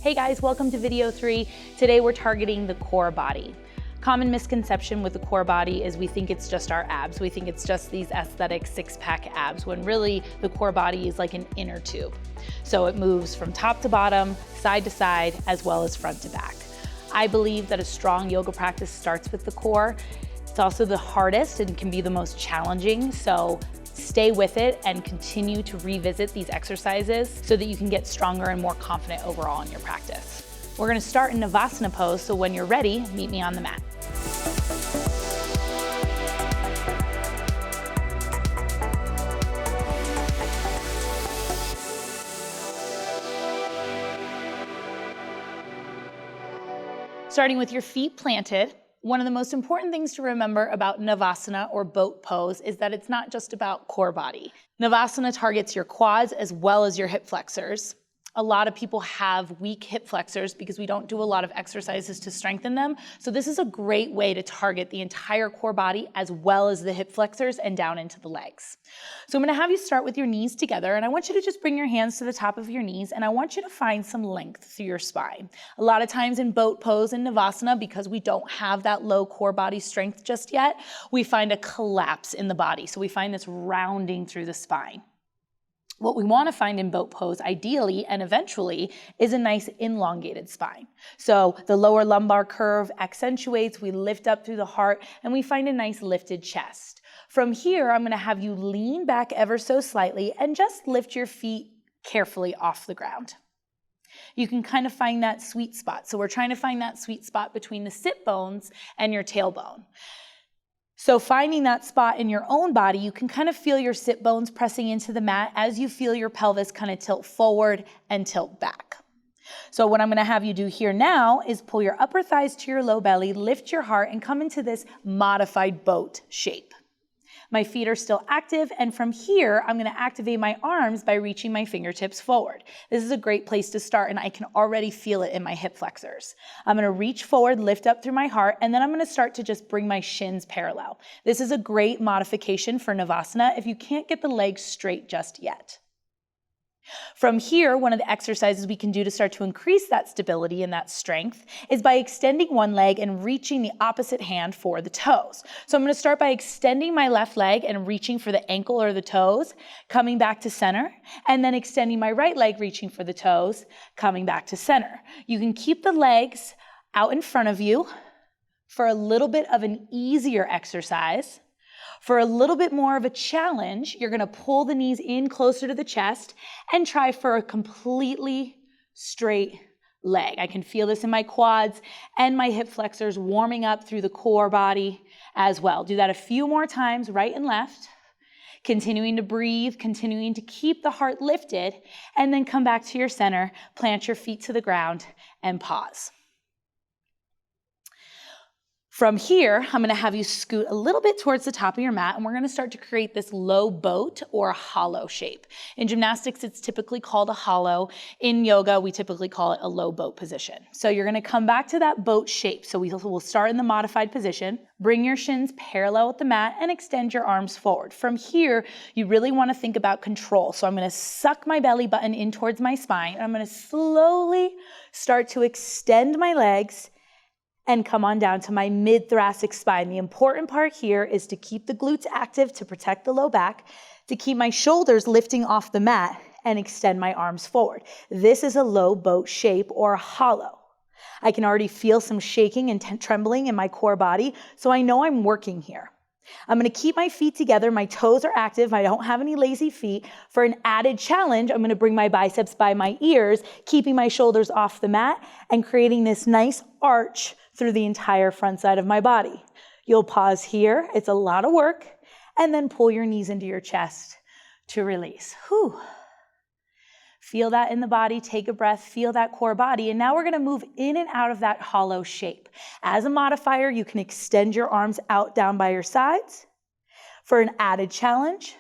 Hey guys, welcome to video 3. Today we're targeting the core body. Common misconception with the core body is we think it's just our abs. We think it's just these aesthetic six-pack abs, when really the core body is like an inner tube. So it moves from top to bottom, side to side, as well as front to back. I believe that a strong yoga practice starts with the core. It's also the hardest and can be the most challenging. So stay with it and continue to revisit these exercises so that you can get stronger and more confident overall in your practice. We're gonna start in Navasana pose, so when you're ready, meet me on the mat. Starting with your feet planted, one of the most important things to remember about Navasana or boat pose is that it's not just about core body. Navasana targets your quads as well as your hip flexors. A lot of people have weak hip flexors because we don't do a lot of exercises to strengthen them. So this is a great way to target the entire core body as well as the hip flexors and down into the legs. So I'm gonna have you start with your knees together, and I want you to just bring your hands to the top of your knees, and I want you to find some length through your spine. A lot of times in boat pose and Navasana, because we don't have that low core body strength just yet, we find a collapse in the body. So we find this rounding through the spine. What we want to find in boat pose, ideally and eventually, is a nice elongated spine. So the lower lumbar curve accentuates, we lift up through the heart, and we find a nice lifted chest. From here, I'm going to have you lean back ever so slightly and just lift your feet carefully off the ground. You can kind of find that sweet spot. So we're trying to find that sweet spot between the sit bones and your tailbone. So finding that spot in your own body, you can kind of feel your sit bones pressing into the mat as you feel your pelvis kind of tilt forward and tilt back. So what I'm going to have you do here now is pull your upper thighs to your low belly, lift your heart, and come into this modified boat shape. My feet are still active, and from here, I'm going to activate my arms by reaching my fingertips forward. This is a great place to start, and I can already feel it in my hip flexors. I'm going to reach forward, lift up through my heart, and then I'm going to start to just bring my shins parallel. This is a great modification for Navasana if you can't get the legs straight just yet. From here, one of the exercises we can do to start to increase that stability and that strength is by extending one leg and reaching the opposite hand for the toes. So I'm going to start by extending my left leg and reaching for the ankle or the toes, coming back to center, and then extending my right leg, reaching for the toes, coming back to center. You can keep the legs out in front of you for a little bit of an easier exercise. For a little bit more of a challenge, you're going to pull the knees in closer to the chest and try for a completely straight leg. I can feel this in my quads and my hip flexors warming up through the core body as well. Do that a few more times, right and left. Continuing to breathe, continuing to keep the heart lifted, and then come back to your center, plant your feet to the ground, and pause. From here, I'm going to have you scoot a little bit towards the top of your mat, and we're going to start to create this low boat or a hollow shape. In gymnastics, it's typically called a hollow. In yoga, we typically call it a low boat position. So you're going to come back to that boat shape. So we'll start in the modified position, bring your shins parallel with the mat, and extend your arms forward. From here, you really want to think about control. So I'm going to suck my belly button in towards my spine, and I'm going to slowly start to extend my legs and come on down to my mid-thoracic spine. The important part here is to keep the glutes active to protect the low back, to keep my shoulders lifting off the mat, and extend my arms forward. This is a low boat shape or a hollow. I can already feel some shaking and trembling in my core body, so I know I'm working here. I'm going to keep my feet together. My toes are active. I don't have any lazy feet. For an added challenge, I'm going to bring my biceps by my ears, keeping my shoulders off the mat and creating this nice arch through the entire front side of my body. You'll pause here. It's a lot of work. And then pull your knees into your chest to release. Whew. Feel that in the body. Take a breath. Feel that core body. And now we're going to move in and out of that hollow shape. As a modifier, you can extend your arms out down by your sides. For an added challenge,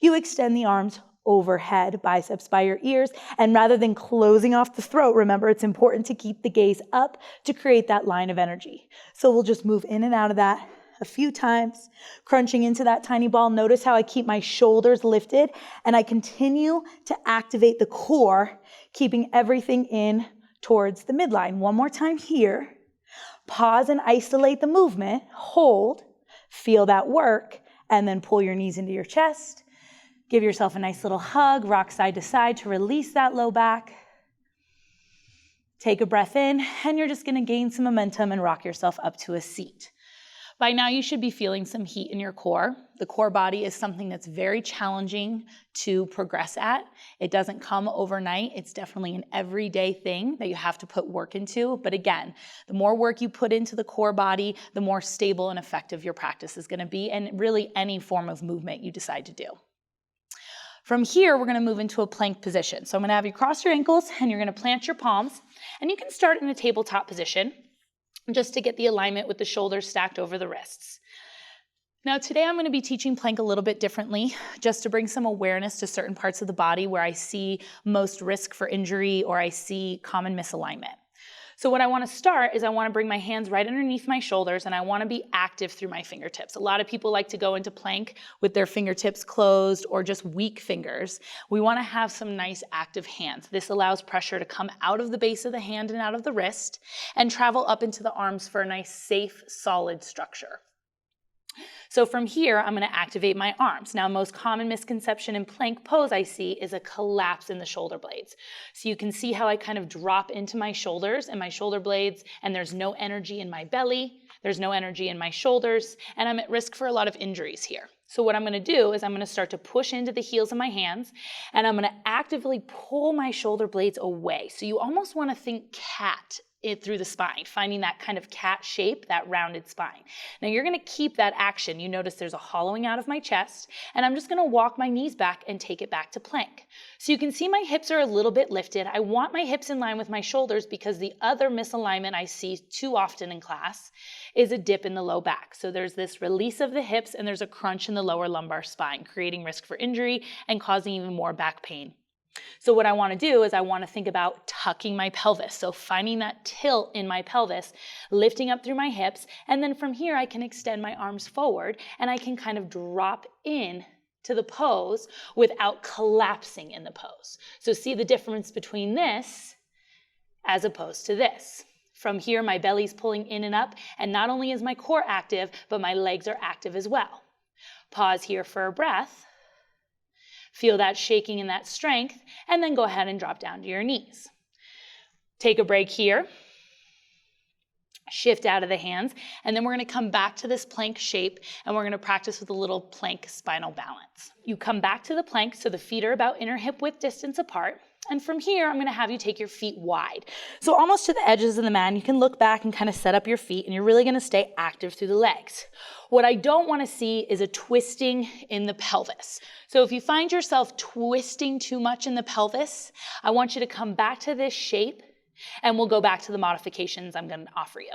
you extend the arms overhead, biceps by your ears, and rather than closing off the throat, remember it's important to keep the gaze up to create that line of energy. So we'll just move in and out of that a few times, crunching into that tiny ball. Notice how I keep my shoulders lifted and I continue to activate the core, keeping everything in towards the midline. One more time here. Pause and isolate the movement. Hold, feel that work, and then pull your knees into your chest. Give yourself a nice little hug, rock side to side to release that low back. Take a breath in, and you're just gonna gain some momentum and rock yourself up to a seat. By now, you should be feeling some heat in your core. The core body is something that's very challenging to progress at. It doesn't come overnight. It's definitely an everyday thing that you have to put work into. But again, the more work you put into the core body, the more stable and effective your practice is gonna be, and really any form of movement you decide to do. From here, we're gonna move into a plank position. So I'm gonna have you cross your ankles, and you're gonna plant your palms, and you can start in a tabletop position, just to get the alignment with the shoulders stacked over the wrists. Now today I'm going to be teaching plank a little bit differently, just to bring some awareness to certain parts of the body where I see most risk for injury or I see common misalignment. So what I want to start is I want to bring my hands right underneath my shoulders, and I want to be active through my fingertips. A lot of people like to go into plank with their fingertips closed or just weak fingers. We want to have some nice active hands. This allows pressure to come out of the base of the hand and out of the wrist and travel up into the arms for a nice, safe, solid structure. So from here, I'm going to activate my arms. Now, most common misconception in plank pose I see is a collapse in the shoulder blades. So you can see how I kind of drop into my shoulders and my shoulder blades, and there's no energy in my belly, there's no energy in my shoulders, and I'm at risk for a lot of injuries here. So what I'm going to do is I'm going to start to push into the heels of my hands, and I'm going to actively pull my shoulder blades away. So you almost want to think cat through the spine, finding that kind of cat shape, that rounded spine. Now you're going to keep that action. You notice there's a hollowing out of my chest, and I'm just going to walk my knees back and take it back to plank. So you can see my hips are a little bit lifted. I want my hips in line with my shoulders because the other misalignment I see too often in class is a dip in the low back. So there's this release of the hips and there's a crunch in the lower lumbar spine, creating risk for injury and causing even more back pain. So what I want to do is I want to think about tucking my pelvis. So finding that tilt in my pelvis, lifting up through my hips, and then from here I can extend my arms forward and I can kind of drop in to the pose without collapsing in the pose. So see the difference between this as opposed to this. From here, my belly's pulling in and up, and not only is my core active, but my legs are active as well. Pause here for a breath. Feel that shaking and that strength, and then go ahead and drop down to your knees. Take a break here. Shift out of the hands, and then we're going to come back to this plank shape, and we're going to practice with a little plank spinal balance. You come back to the plank so the feet are about inner hip width distance apart, and from here I'm going to have you take your feet wide. So almost to the edges of the mat, and you can look back and kind of set up your feet, and you're really going to stay active through the legs. What I don't want to see is a twisting in the pelvis. So if you find yourself twisting too much in the pelvis, I want you to come back to this shape, and we'll go back to the modifications I'm going to offer you.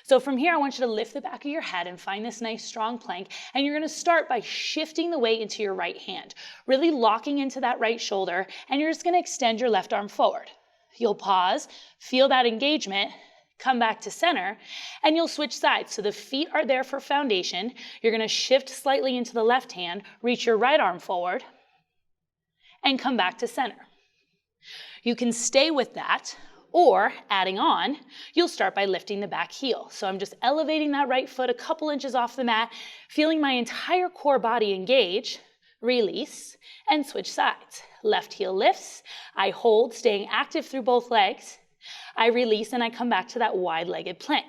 So from here, I want you to lift the back of your head and find this nice strong plank, and you're going to start by shifting the weight into your right hand, really locking into that right shoulder, and you're just going to extend your left arm forward. You'll pause, feel that engagement, come back to center, and you'll switch sides. So the feet are there for foundation. You're going to shift slightly into the left hand, reach your right arm forward, and come back to center. You can stay with that, or adding on, you'll start by lifting the back heel. So I'm just elevating that right foot a couple inches off the mat, feeling my entire core body engage, release, and switch sides. Left heel lifts, I hold, staying active through both legs. I release and I come back to that wide-legged plank.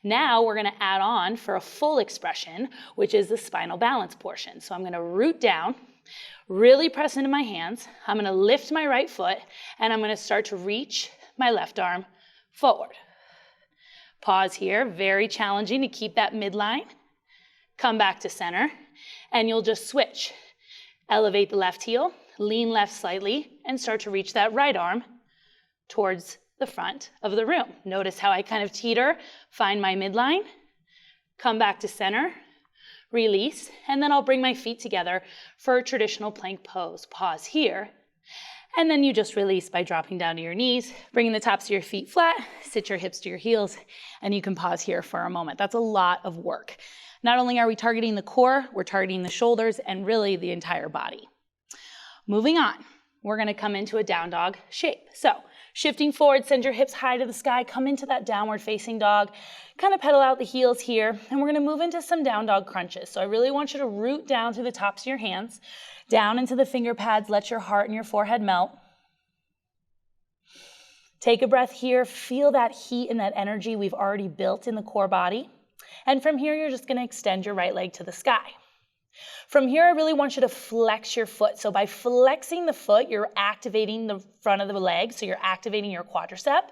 Now we're going to add on for a full expression, which is the spinal balance portion. So I'm going to root down, really press into my hands. I'm going to lift my right foot, and I'm going to start to reach my left arm forward. Pause here, very challenging to keep that midline. Come back to center, and you'll just switch. Elevate the left heel, lean left slightly, and start to reach that right arm towards the front of the room. Notice how I kind of teeter, find my midline, come back to center, release, and then I'll bring my feet together for a traditional plank pose. Pause here, and then you just release by dropping down to your knees, bringing the tops of your feet flat, sit your hips to your heels, and you can pause here for a moment. That's a lot of work. Not only are we targeting the core, we're targeting the shoulders and really the entire body. Moving on, we're going to come into a down dog shape. So Shifting forward, send your hips high to the sky, come into that downward facing dog, kind of pedal out the heels here, and we're gonna move into some down dog crunches. So I really want you to root down through the tops of your hands, down into the finger pads, let your heart and your forehead melt. Take a breath here, feel that heat and that energy we've already built in the core body. And from here, you're just gonna extend your right leg to the sky. From here, I really want you to flex your foot. So by flexing the foot, you're activating the front of the leg, so you're activating your quadricep.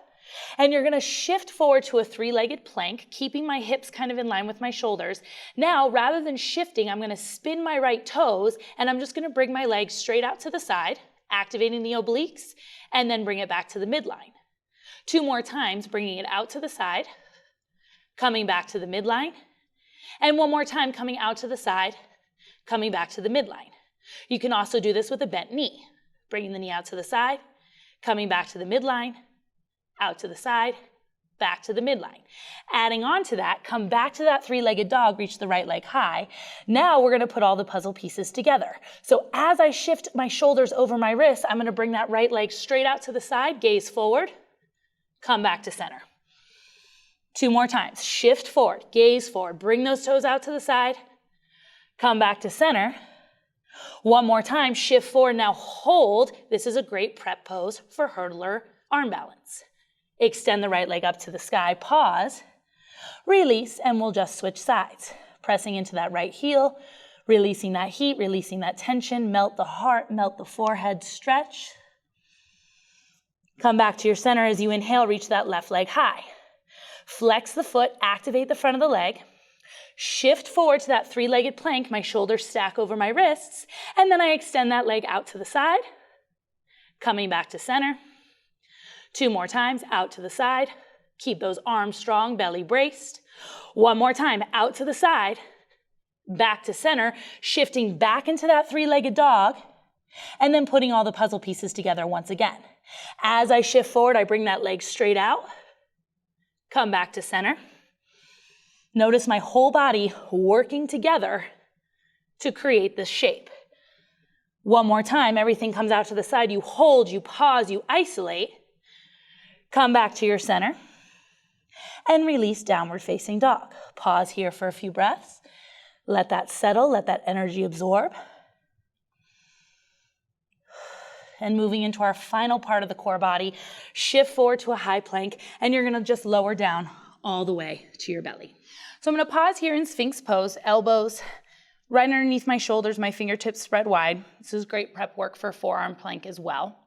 And you're gonna shift forward to a three-legged plank, keeping my hips kind of in line with my shoulders. Now, rather than shifting, I'm gonna spin my right toes, and I'm just gonna bring my legs straight out to the side, activating the obliques, and then bring it back to the midline. 2 more times, bringing it out to the side, coming back to the midline, and 1 more time, coming out to the side, coming back to the midline. You can also do this with a bent knee, bringing the knee out to the side, coming back to the midline, out to the side, back to the midline. Adding on to that, come back to that three-legged dog, reach the right leg high. Now we're gonna put all the puzzle pieces together. So as I shift my shoulders over my wrists, I'm gonna bring that right leg straight out to the side, gaze forward, come back to center. 2 more times, shift forward, gaze forward, bring those toes out to the side, come back to center. 1 more time, shift forward, now hold. This is a great prep pose for hurdler arm balance. Extend the right leg up to the sky, pause, release, and we'll just switch sides. Pressing into that right heel, releasing that heat, releasing that tension, melt the heart, melt the forehead, stretch. Come back to your center as you inhale, reach that left leg high. Flex the foot, activate the front of the leg. Shift forward to that three-legged plank, my shoulders stack over my wrists, and then I extend that leg out to the side, coming back to center. 2 more times, out to the side. Keep those arms strong, belly braced. 1 more time, out to the side, back to center, shifting back into that three-legged dog, and then putting all the puzzle pieces together once again. As I shift forward, I bring that leg straight out, come back to center. Notice my whole body working together to create this shape. 1 more time, everything comes out to the side. You hold, you pause, you isolate. Come back to your center and release downward facing dog. Pause here for a few breaths. Let that settle, let that energy absorb. And moving into our final part of the core body, shift forward to a high plank, and you're gonna just lower down all the way to your belly. So I'm gonna pause here in Sphinx pose, elbows right underneath my shoulders, my fingertips spread wide. This is great prep work for forearm plank as well.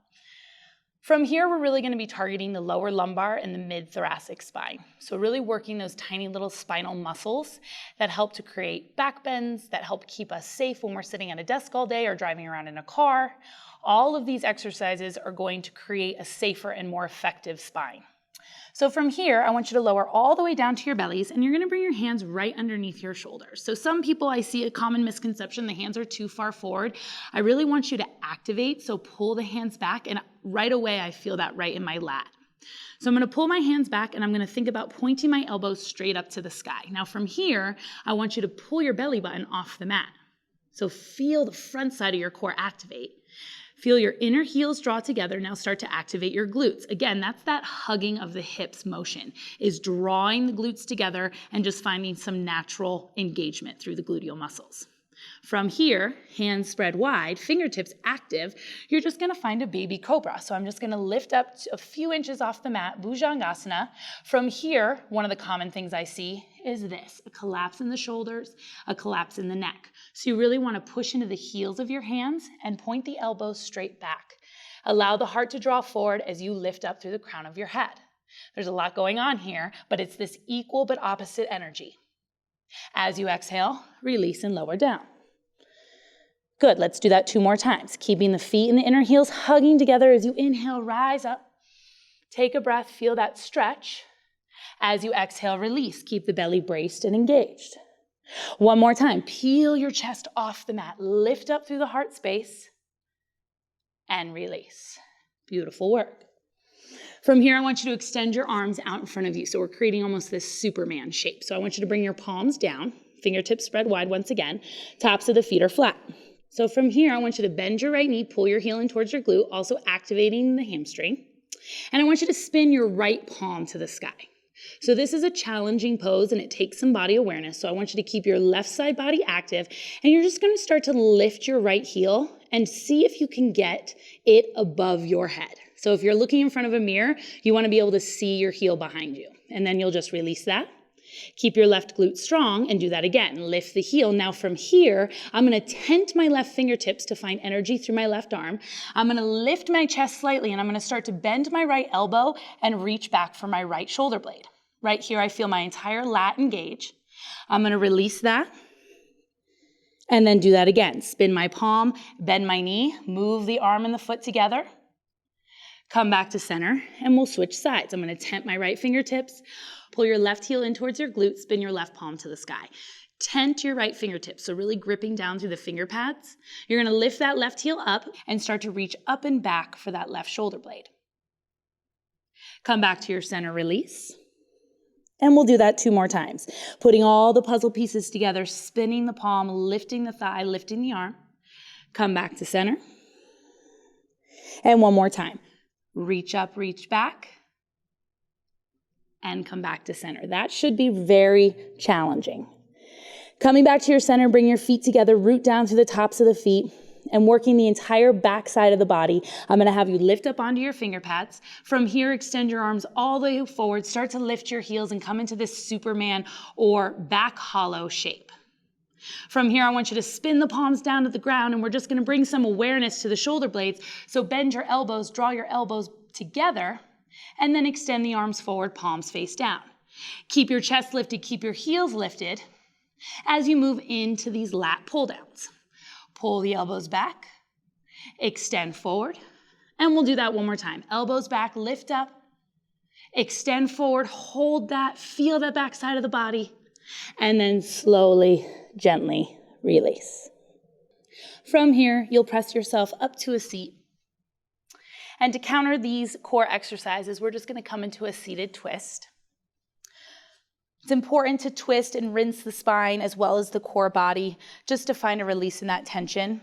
From here, we're really gonna be targeting the lower lumbar and the mid-thoracic spine. So really working those tiny little spinal muscles that help to create back bends, that help keep us safe when we're sitting at a desk all day or driving around in a car. All of these exercises are going to create a safer and more effective spine. So from here, I want you to lower all the way down to your bellies, and you're gonna bring your hands right underneath your shoulders. So some people, I see a common misconception, the hands are too far forward. I really want you to activate, so pull the hands back, and right away I feel that right in my lat. So I'm gonna pull my hands back, and I'm gonna think about pointing my elbows straight up to the sky. Now from here, I want you to pull your belly button off the mat. So feel the front side of your core activate. Feel your inner heels draw together. Now start to activate your glutes. Again, that's that hugging of the hips motion, is drawing the glutes together and just finding some natural engagement through the gluteal muscles. From here, hands spread wide, fingertips active, you're just gonna find a baby cobra. So I'm just gonna lift up a few inches off the mat, Bhujangasana. From here, one of the common things I see is this, a collapse in the shoulders, a collapse in the neck. So you really wanna push into the heels of your hands and point the elbows straight back. Allow the heart to draw forward as you lift up through the crown of your head. There's a lot going on here, but it's this equal but opposite energy. As you exhale, release and lower down. Good, let's do that 2 more times. Keeping the feet and the inner heels hugging together as you inhale, rise up. Take a breath, feel that stretch. As you exhale, release. Keep the belly braced and engaged. 1 more time, peel your chest off the mat. Lift up through the heart space and release. Beautiful work. From here, I want you to extend your arms out in front of you. So we're creating almost this Superman shape. So I want you to bring your palms down, fingertips spread wide once again. Tops of the feet are flat. So from here, I want you to bend your right knee, pull your heel in towards your glute, also activating the hamstring. And I want you to spin your right palm to the sky. So this is a challenging pose and it takes some body awareness. So I want you to keep your left side body active and you're just going to start to lift your right heel and see if you can get it above your head. So if you're looking in front of a mirror, you want to be able to see your heel behind you. And then you'll just release that. Keep your left glute strong and do that again. Lift the heel. Now from here, I'm going to tent my left fingertips to find energy through my left arm. I'm going to lift my chest slightly and I'm going to start to bend my right elbow and reach back for my right shoulder blade. Right here, I feel my entire lat engage. I'm going to release that and then do that again. Spin my palm, bend my knee, move the arm and the foot together. Come back to center and we'll switch sides. I'm going to tent my right fingertips. Pull your left heel in towards your glute, spin your left palm to the sky. Tent your right fingertips, so really gripping down through the finger pads. You're going to lift that left heel up and start to reach up and back for that left shoulder blade. Come back to your center release. And we'll do that 2 more times. Putting all the puzzle pieces together, spinning the palm, lifting the thigh, lifting the arm. Come back to center. And 1 more time. Reach up, reach back. And come back to center. That should be very challenging. Coming back to your center, bring your feet together, root down through the tops of the feet, and working the entire back side of the body. I'm going to have you lift up onto your finger pads. From here, extend your arms all the way forward. Start to lift your heels and come into this Superman or back hollow shape. From here, I want you to spin the palms down to the ground, and we're just going to bring some awareness to the shoulder blades. So bend your elbows, draw your elbows together, and then extend the arms forward, palms face down. Keep your chest lifted, keep your heels lifted as you move into these lat pull downs. Pull the elbows back, extend forward, and we'll do that 1 more time. Elbows back, lift up, extend forward, hold that, feel that back side of the body, and then slowly, gently release. From here, you'll press yourself up to a seat. And to counter these core exercises, we're just going to come into a seated twist. It's important to twist and rinse the spine as well as the core body just to find a release in that tension.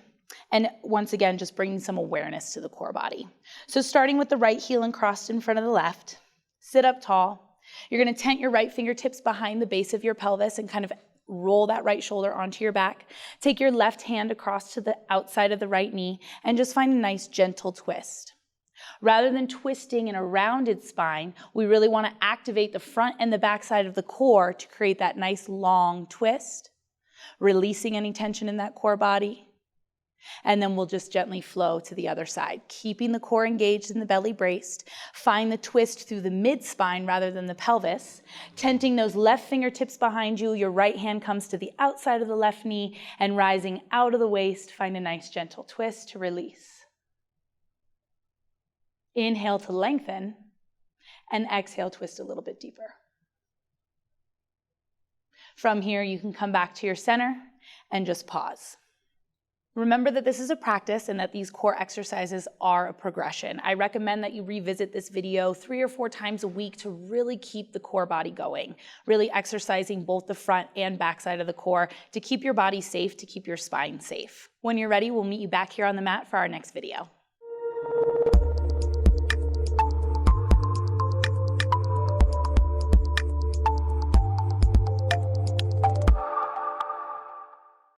And once again, just bringing some awareness to the core body. So starting with the right heel and crossed in front of the left, sit up tall. You're going to tent your right fingertips behind the base of your pelvis and kind of roll that right shoulder onto your back. Take your left hand across to the outside of the right knee and just find a nice gentle twist. Rather than twisting in a rounded spine, we really want to activate the front and the back side of the core to create that nice long twist, releasing any tension in that core body. And then we'll just gently flow to the other side, keeping the core engaged and the belly braced. Find the twist through the mid-spine rather than the pelvis. Tenting those left fingertips behind you, your right hand comes to the outside of the left knee and rising out of the waist, find a nice gentle twist to release. Inhale to lengthen, and exhale, twist a little bit deeper. From here, you can come back to your center and just pause. Remember that this is a practice and that these core exercises are a progression. I recommend that you revisit this video 3 or 4 times a week to really keep the core body going, really exercising both the front and back side of the core to keep your body safe, to keep your spine safe. When you're ready, we'll meet you back here on the mat for our next video.